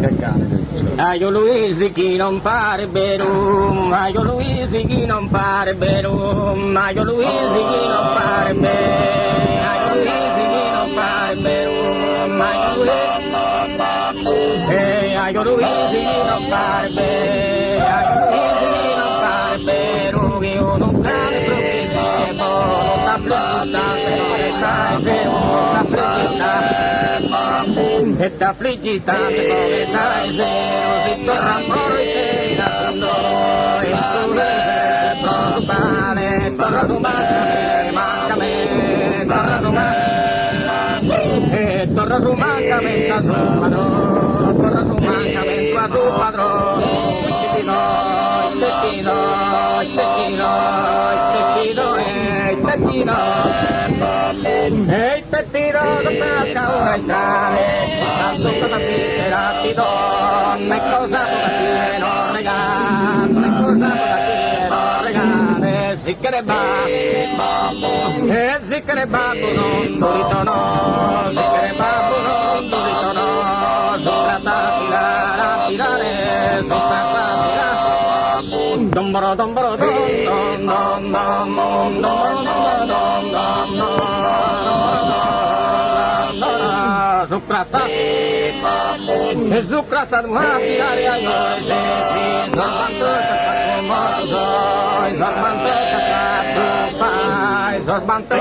Aio Luisi chi non pare berum, aio Luisi chi non pare berum, aio Luisi chi non pare berum, aio Luisi chi non pare berum, aio Luisi chi non pare berum, aio Luisi chi non pare berum, che io non cane proprio non esta fliccita come sai zero si torna fuori te da noi e tu sei preoccupare torna rumare mancame torna rumare e torna rumare a suo padrone torna rumare a suo padrone Ehi Peppino, non casca una strada, tanto cosa ti rapido, e cosa ti non regalo, e cosa ti non regalo, si che ne va, e si che ne va, non durito no, si che ne va, non durito no, sopra ta tirare, sopra ta tirare, domboro domboro dom dom dom dom domboro domboro dom dom dom. Suprasta e suprasta mati area yore sorbanto kataku moto sorbanto kataku pai sorbanto